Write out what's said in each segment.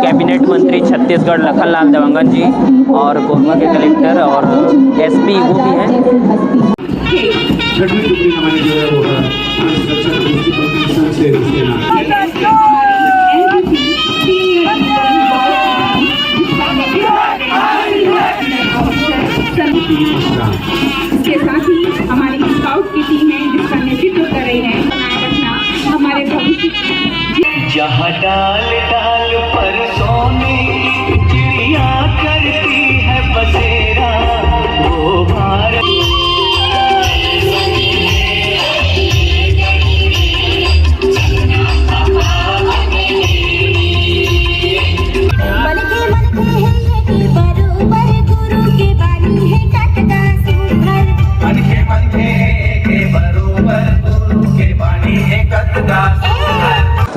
Cabinet मंत्री छत्तीसगढ़ लखनलाल देवंगन जी और कोरबा के कलेक्टर और एसपी वो भी हैं। छठी टुकड़ी हमारी जो है वो इसके साथ ही हमारी स्काउट की टीम है जिसका नेतृत्व कर रही है। बनाए रखना हमारे भविष्य। जहाँ डाल डाल पर सोने की चिड़िया करती है बसेरा वो भारत।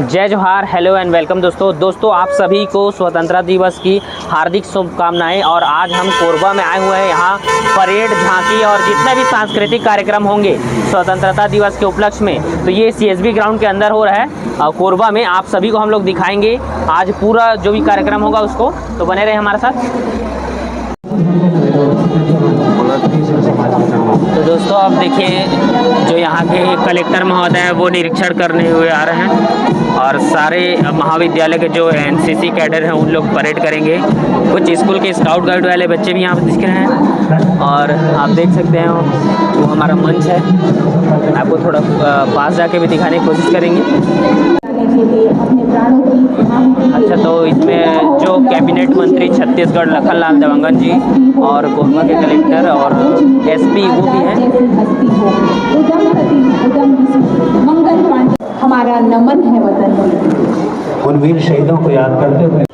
जय जोहार, हेलो एंड वेलकम दोस्तों आप सभी को स्वतंत्रता दिवस की हार्दिक शुभकामनाएं। और आज हम कोरबा में आए हुए हैं। यहाँ परेड, झांकी और जितने भी सांस्कृतिक कार्यक्रम होंगे स्वतंत्रता दिवस के उपलक्ष्य में, तो ये CSB ग्राउंड के अंदर हो रहा है कोरबा में। आप सभी को हम लोग दिखाएंगे आज पूरा जो भी कार्यक्रम होगा उसको, तो बने रहे हमारे साथ। तो दोस्तों आप देखिए, जो यहाँ के कलेक्टर महोदय हैं वो निरीक्षण करने हुए आ रहे हैं और सारे महाविद्यालय के जो NCC कैडर हैं उन लोग परेड करेंगे। कुछ स्कूल के स्काउट गाइड वाले बच्चे भी यहाँ पर दिख रहे हैं और आप देख सकते हैं वो हमारा मंच है। आपको थोड़ा पास जाके भी दिखाने की कोशिश करेंगे। अच्छा, तो इसमें जो कैबिनेट मंत्री छत्तीसगढ़ लखनलाल देवंगन जी और कोरबा के कलेक्टर और एसपी वो भी हैं। हमारा नमन है वतन उन वीर शहीदों को याद करते हुए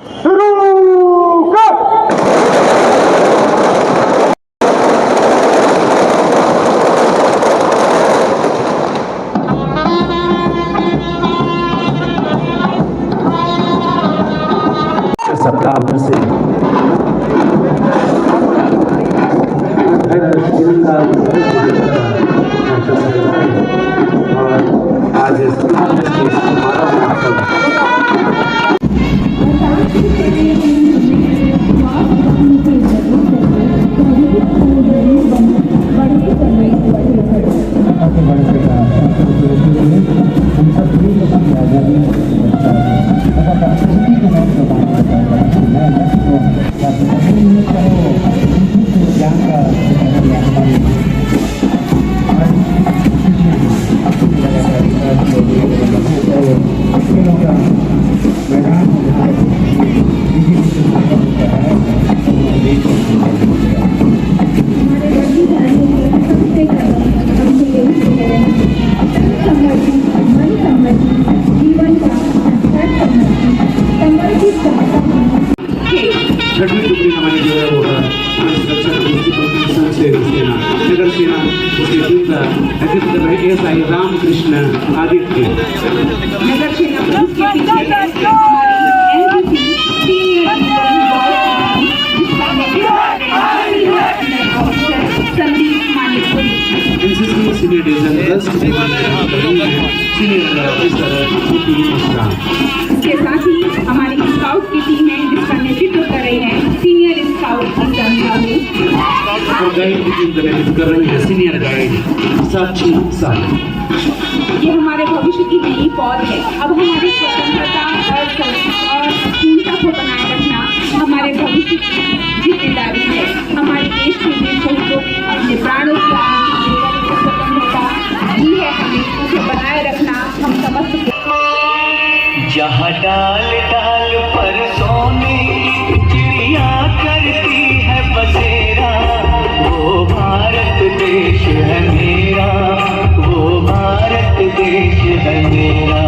सप्ताह से और आज छठी टुकड़ी हमारी जो है वो नगर सेना उसके टीम का नेतृत्व कर रहे SI रामकृष्ण आदित्य। नगर सेना NCC सीनियर डिवीजन 10 इसके साथ ही हमारी स्काउट की टीम है जिसका नेतृत्व कर रही है सीनियर स्काउट और गाइड की टीम का नेतृत्व कर रही है सीनियर गाइड साक्षी साल। ये हमारे भविष्य की नई पौध है। अब हमारी स्वतंत्रता और पूर्णता को बनाए रखना हमारे भविष्य की जिम्मेदारी है। हमारे देश के लिए शहीदों ने अपने प्राणों की स्वतंत्रता दी है, हमें उसे बनाए रखना हम समस्त। जहाँ डाल डाल पर सोने की चिड़िया करती है बसेरा वो भारत देश है मेरा, वो भारत देश है मेरा।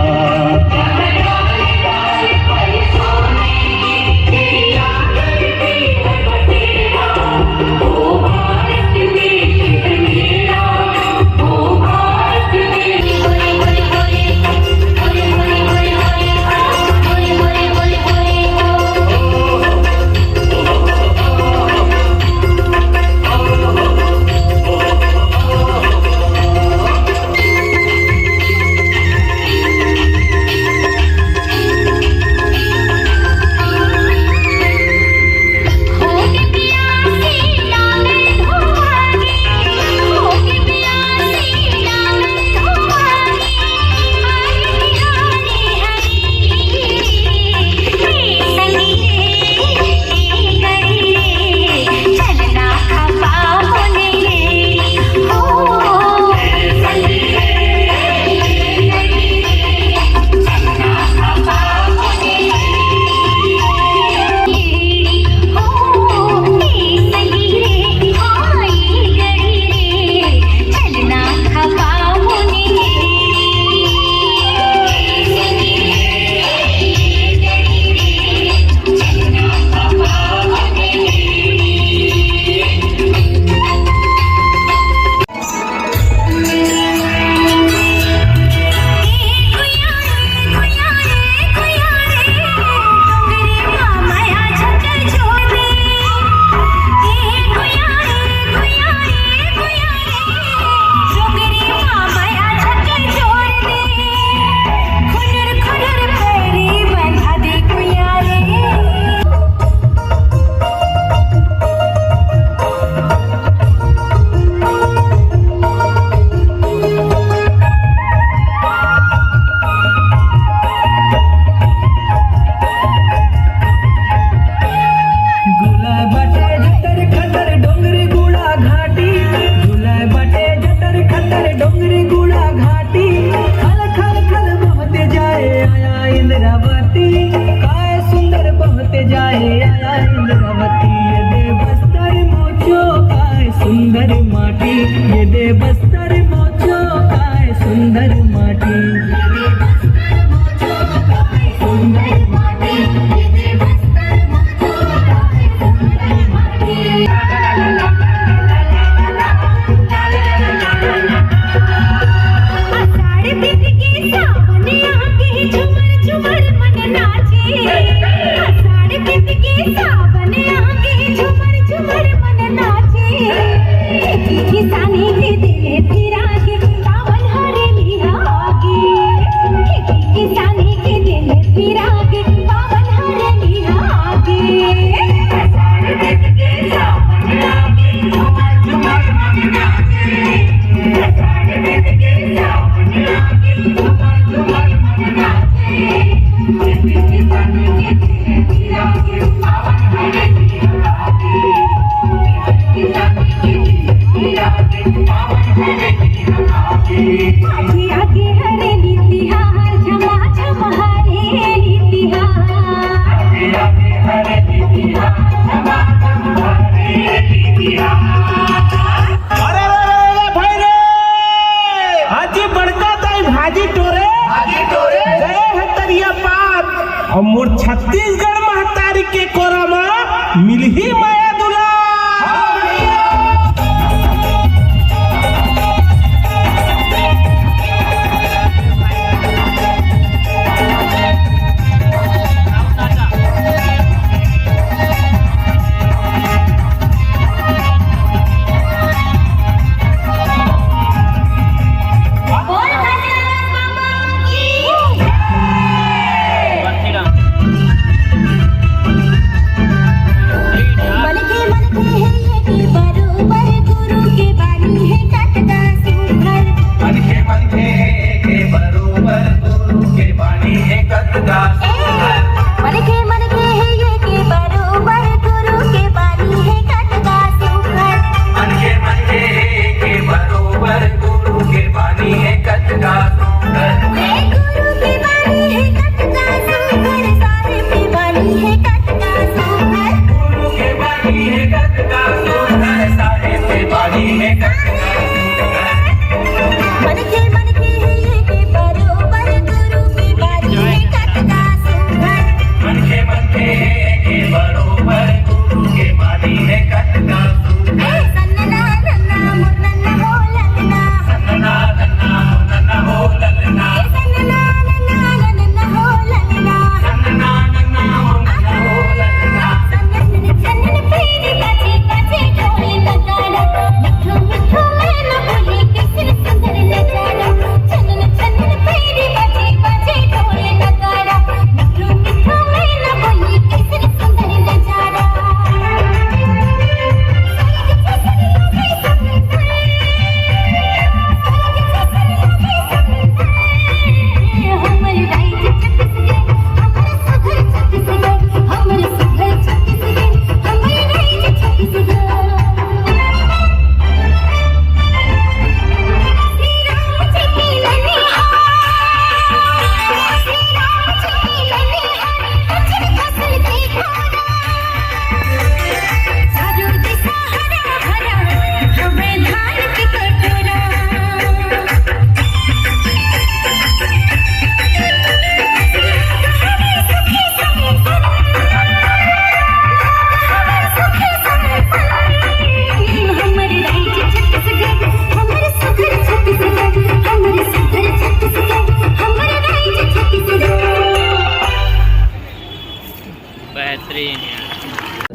और मोर छत्तीसगढ़ महतारी के कोरमा मिलही माया दुला।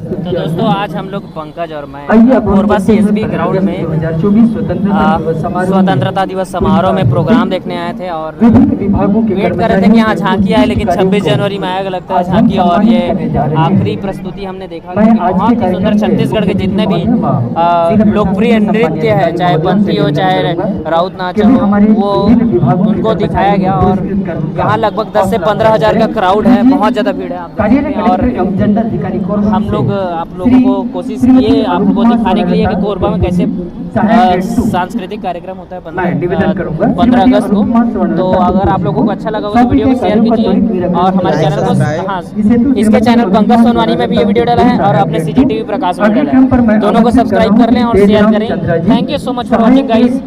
तो दोस्तों आज हम लोग पंकज और मैं कोरबा CSB ग्राउंड में स्वतंत्रता दिवस समारोह में प्रोग्राम देखने आए थे और वेट कर रहे थे कि यहाँ झांकी आए, लेकिन 26 जनवरी में आएगा लगता है झांकी। और ये आखिरी प्रस्तुति हमने देखा कि बहुत ही सुंदर छत्तीसगढ़ के जितने भी लोकप्रिय नृत्य है, चाहे बंसी हो चाहे राउत नाच हो, वो उनको दिखाया गया। और यहाँ लगभग 10 से 15 हज़ार का क्राउड है, बहुत ज़्यादा भीड़ है आप देख रहे हैं। और हम लोग आप लोगों को कोशिश किए आप लोगों को दिखाने के लिए कि कोरबा में कैसे सांस्कृतिक कार्यक्रम होता है 15 अगस्त को। तो अगर आप लोगों को अच्छा लगा होगा तो वीडियो को शेयर कीजिए और हमारे चैनल को, हाँ इसके चैनल पंकज सोनवानी में भी ये वीडियो डाला है और अपने CGTV प्रकाश में डाला है, दोनों को सब्सक्राइब कर लें और शेयर करें। Thank you so much for watching guys.